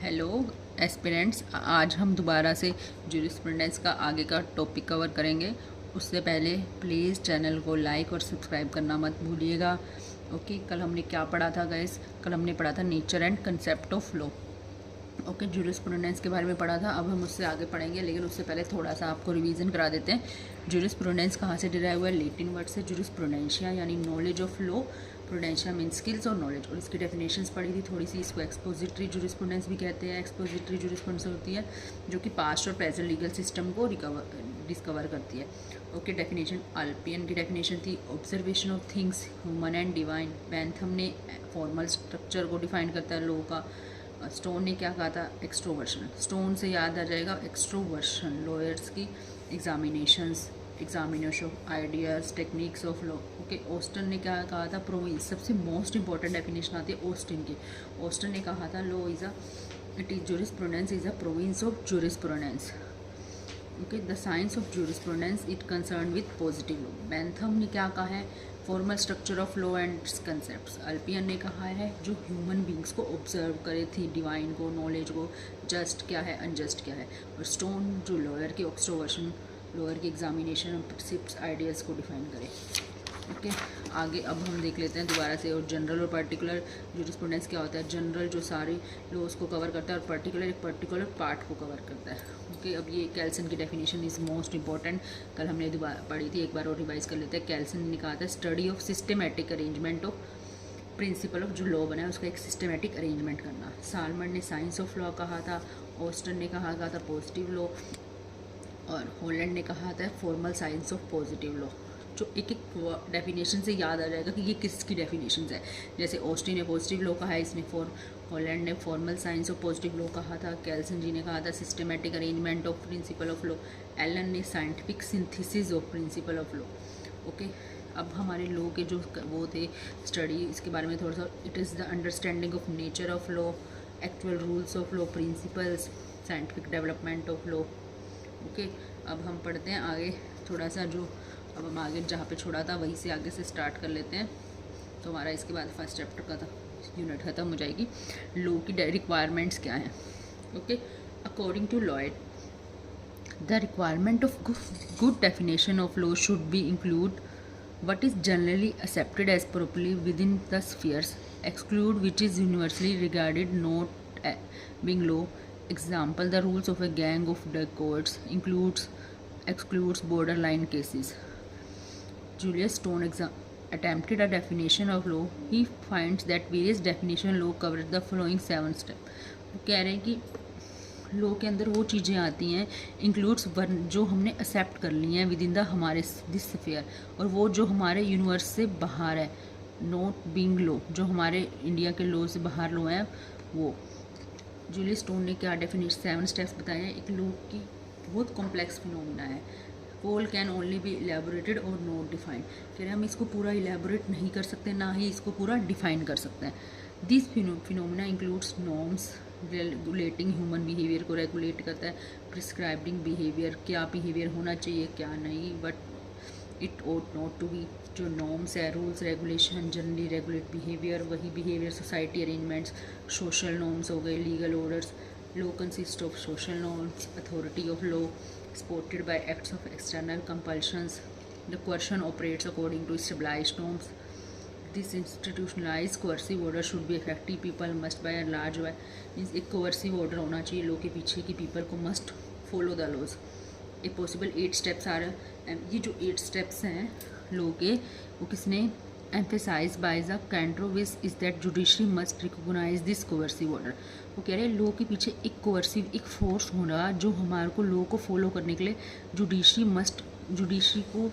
Hello aspirants, आज हम दोबारा से जूरिस्प्रूडेंस का आगे का टॉपिक कवर करेंगे। उससे पहले प्लीज़ चैनल को लाइक और सब्सक्राइब करना मत भूलिएगा। ओके, कल हमने क्या पढ़ा था गाइस? कल हमने पढ़ा था nature and concept of law. Okay, jurisprudence के बारे में पढ़ा था। अब हम उससे आगे पढ़ेंगे, लेकिन उससे पहले थोड़ा सा आपको रिवीजन करा देते हैं। जूरिस्प्रूडेंस कहाँ से डिराइव हुआ है? लैटिन वर्ड से जूरिस्प्रूडेंशिया, यानी knowledge of law. Prudentia mean skills और नॉलेज, और इसकी डेफिनेशंस पढ़ी थी थोड़ी सी। इसको एक्सपोजिटरी जूरिस्प्रूडेंस भी कहते हैं। एक्सपोजिटरी जूरिस्प्रूडेंस होती है जो कि पास्ट और प्रेजेंट लीगल सिस्टम को डिस्कवर करती है। ओके, डेफिनेशन अल्पियन की डेफिनेशन थी observation of things human and divine. Bentham ने फॉर्मल स्ट्रक्चर को डिफाइन करता है लॉ का। स्टोन ने क्या कहा था? एक्सट्रोवर्शन। स्टोन से याद आ जाएगा एक्सट्रोवर्शन। लॉयर्स की examination of ideas, techniques of law. Okay, Austin ने क्या कहा था? प्रोविंस। सबसे मोस्ट इंपॉर्टेंट डेफिनेशन आती है ऑस्टिन की। ऑस्टन ने कहा था law is jurisprudence is a province of jurisprudence. Okay, the science of jurisprudence it concern with positive law. Bentham ने क्या कहा है? Formal structure of law and concept. Ulpian ने कहा है जो ह्यूमन बींग्स को ऑब्जर्व करे थी, डिवाइन को, नॉलेज को, जस्ट क्या है, अनजस्ट क्या है। और स्टोन जो लॉयर के एक्सट्रोवर्शन, लॉयर की एग्जामिनेशन और प्रिंसिप्स, आइडियाज़ को डिफाइन करे। ओके, आगे अब हम देख लेते हैं दोबारा से। और जनरल और पर्टिकुलर जूरिस्प्रूडेंस क्या होता है? जनरल जो सारे लॉज को कवर करता है, और पर्टिकुलर एक पर्टिकुलर पार्ट को कवर करता है। ओके, अब ये कैल्सन की डेफिनेशन इज़ मोस्ट इंपॉर्टेंट। कल हमने दोबारा पढ़ी थी, एक बार और रिवाइज कर लेते हैं। कैल्सन ने कहा था study of systematic arrangement of principle of जो लॉ बना है उसका एक सिस्टमेटिक अरेंजमेंट करना। सालमन ने साइंस ऑफ लॉ कहा था। ऑस्टन ने कहा था पॉजिटिव लॉ। और हॉलैंड ने कहा था formal science of positive law. जो एक एक डेफिनेशन से याद आ जाएगा कि ये किसकी डेफिनेशन है। जैसे ऑस्टिन ने पॉजिटिव लॉ कहा है, इसने हॉलैंड ने formal science of positive law कहा था। कैल्सन जी ने कहा था systematic arrangement of principle of law. Allen ने scientific synthesis of principle of law. Okay, अब हमारे लॉ के जो वो थे स्टडी, इसके बारे में थोड़ा सा। It is the understanding of nature of law, actual rules of law, principles, scientific development of law. Okay, अब हम पढ़ते हैं आगे थोड़ा सा। जो अब हम आगे जहाँ पे छोड़ा था वहीं से आगे से स्टार्ट कर लेते हैं। तो हमारा इसके बाद फर्स्ट चैप्टर का था यूनिट ख़त्म हो जाएगी। लॉ की रिक्वायरमेंट्स क्या हैं? Okay, according to Lloyd the requirement of good definition of law should be include what is generally accepted as properly within the spheres, exclude which is universally regarded not being law. Example, the rules of a gang of dacoits excludes borderline cases. Julius Stone attempted a definition of law. He finds that various definition of law cover the following 7 steps. वो कह रहे हैं कि law के अंदर वो चीज़ें आती हैं इंक्लूड्स जो हमने एक्सेप्ट कर ली हैं विद इन द हमारे दिस स्फीयर, और वो जो हमारे यूनिवर्स से बाहर है, नॉट बीइंग लॉ, जो हमारे इंडिया के लॉ से बाहर लॉ हैं वो। जूलियस स्टोन ने क्या डेफिनेशन 7 स्टेप्स बताए हैं। एक लॉ की बहुत कॉम्प्लेक्स फिनोमिना है। पोल कैन ओनली बी इलेबोरेटेड और नॉट डिफाइंड। कह रहे हम इसको पूरा इलेबोरेट नहीं कर सकते, ना ही इसको पूरा डिफाइन कर सकते हैं। This phenomena includes norms regulating human behaviour को रेगुलेट करता है। प्रिस्क्राइबिंग बिहेवियर, क्या बिहेवियर होना चाहिए क्या नहीं, but it ought not to be. जो नॉर्म्स है, rules regulation generally regulate behaviour, वही behaviour society arrangements. Social norms हो गए, legal orders. Law consist of social norms, authority of law supported by acts of external compulsions. The coercion operates according to established norms. This institutionalized coercive order should be effective. People must by and large means एक coercive order होना चाहिए law के पीछे कि people को must follow the laws. एक possible 8 steps आ रहे हैं। ये जो 8 स्टेप्स हैं लॉ के, वो किसने emphasise by the Kantorowicz is that judiciary must recognise this coercive order. वो कह रहे हैं लॉ के पीछे एक कोवर्सिव एक फोर्स होगा जो हमारे को लॉ को फॉलो करने के लिए जुडिशरी को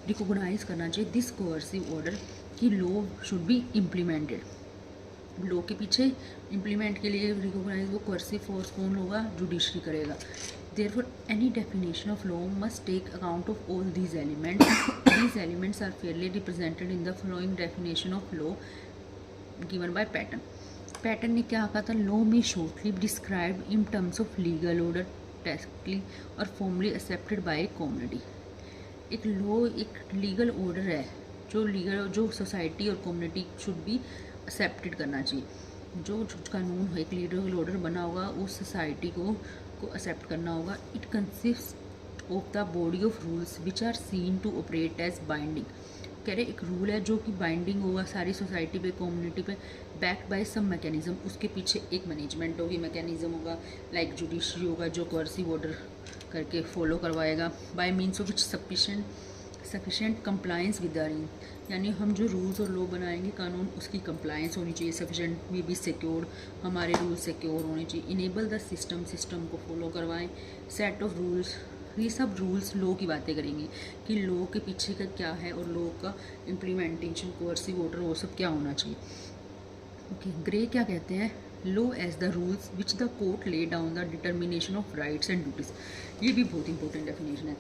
रिकोगनाइज करना चाहिए दिस कोवर्सिव ऑर्डर कि law should be implemented. Law के पीछे इम्प्लीमेंट के लिए रिकोगनाइज वो कोवर्सिव फोर्स कौन होगा? जुडिशरी करेगा। Therefore, any definition of law must take account of all these elements. These elements are fairly represented in the following definition of law given by Patten. Patten ने क्या कहा था? Law may shortly be described in terms of legal order, tacitly और formally accepted by a community. एक law एक legal order है जो society और कम्युनिटी शुड बी एक्सेप्टेड करना चाहिए। जो कानून एक लीगल ऑर्डर बना होगा उस सोसाइटी को एक्सेप्ट करना होगा। It consist of the body of rules which are seen to operate as binding. कह रहे एक रूल है जो कि बाइंडिंग होगा सारी सोसाइटी पे, कम्युनिटी पे, बैक्ड बाय सम मैकेनिज्म। उसके पीछे एक मैनेजमेंट होगी, मैकेनिज्म होगा, लाइक जुडिशरी होगा जो कोर्सिव ऑर्डर करके फॉलो करवाएगा, bye means of which sufficient compliance with the rule. यानी हम जो रूल्स और लॉ बनाएंगे कानून, उसकी कंप्लायंस होनी चाहिए सफिशेंट, वी बी सिक्योर्ड, हमारे रूल सिक्योर होने चाहिए। इनेबल द सिस्टम को फॉलो करवाएं। सेट ऑफ रूल्स, ये सब रूल्स लॉ की बातें करेंगे कि लॉ के पीछे का क्या है और लॉ का इम्प्लीमेंटेशन, कोर्सिव ऑर्डर, वो सब क्या होना चाहिए। ओके, ग्रे क्या कहते हैं, law as the rules which the court lay down the determination of rights and duties. ये भी बहुत इंपॉर्टेंट डेफिनेशन है,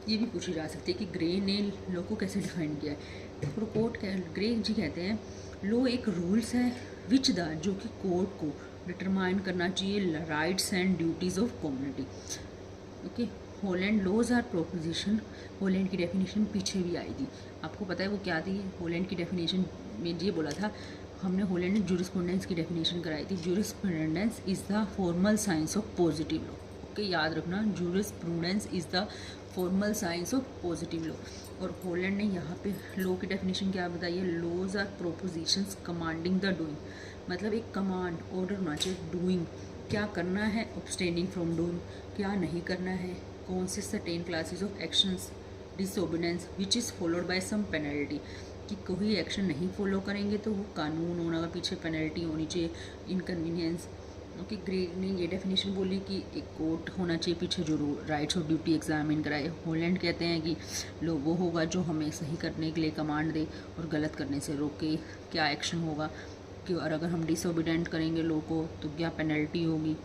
ये भी पूछी जा सकती है कि ग्रे ने लॉ को कैसे डिफाइन किया है। तो कोर्ट ग्रे जी कहते हैं लॉ एक रूल्स है विच द, जो कि कोर्ट को डिटरमाइन करना चाहिए rights and duties of community. Okay, Holland laws are proposition, Holland की डेफिनेशन पीछे भी आई थी, आपको पता है वो क्या थी। हॉलैंड की डेफिनेशन में ये बोला था, हमने हॉलैंड में जूरिस्प्रूडेंस की डेफिनेशन कराई थी। Jurisprudence is the formal science of positive law. Okay, याद रखना, jurisprudence is the formal science of positive law. और हॉलैंड ने यहाँ पे लॉ की डेफिनेशन क्या बताई है, laws are propositions commanding the doing, मतलब एक कमांड ऑर्डर होना चाहिए, डूइंग क्या करना है, अब्सटेनिंग फ्रॉम डूइंग क्या नहीं करना है, कौन से certain classes of actions, disobedience which is followed by some penalty, कि कोई एक्शन नहीं फॉलो करेंगे तो वो कानून होना, पीछे पेनल्टी होनी चाहिए, इनकन्वीनियंस। ओके, ग्रे ने ये डेफिनेशन बोली कि एक कोर्ट होना चाहिए पीछे जो राइट्स और ड्यूटी एग्जामिन कराए। हॉलैंड कहते हैं कि लो वो होगा जो हमें सही करने के लिए कमांड दे और गलत करने से रोके, क्या एक्शन होगा कि, और अगर हम डिसओबीडेंट करेंगे लो को तो क्या पेनल्टी होगी।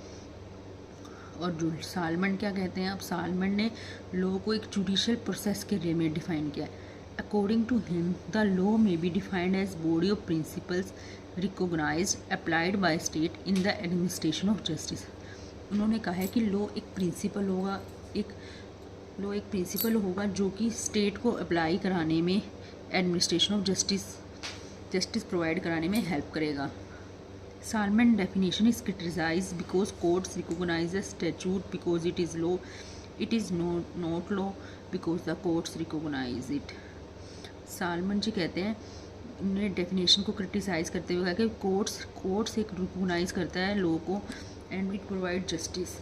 और जो सालमन क्या कहते हैं, अब सालमन ने लॉ को एक जुडिशियल प्रोसेस के वे में डिफाइन किया है। According to him the law may be defined as body of principles recognised applied by state in the administration of justice. उन्होंने कहा है कि लॉ एक प्रिंसिपल होगा, लॉ एक प्रिंसिपल होगा जो कि स्टेट को अप्लाई कराने में, एडमिनिस्ट्रेशन ऑफ जस्टिस प्रोवाइड कराने में हेल्प करेगा। Salmon definition is criticized because courts recognize a statute because it is law. It is not law because the courts recognize it. Salmond ji कहते हैं, उन्होंने डेफिनेशन को क्रिटिसाइज करते हुए कहा कि कोर्ट्स एक रिकोगनाइज करता है लॉ को एंड इट प्रोवाइड जस्टिस।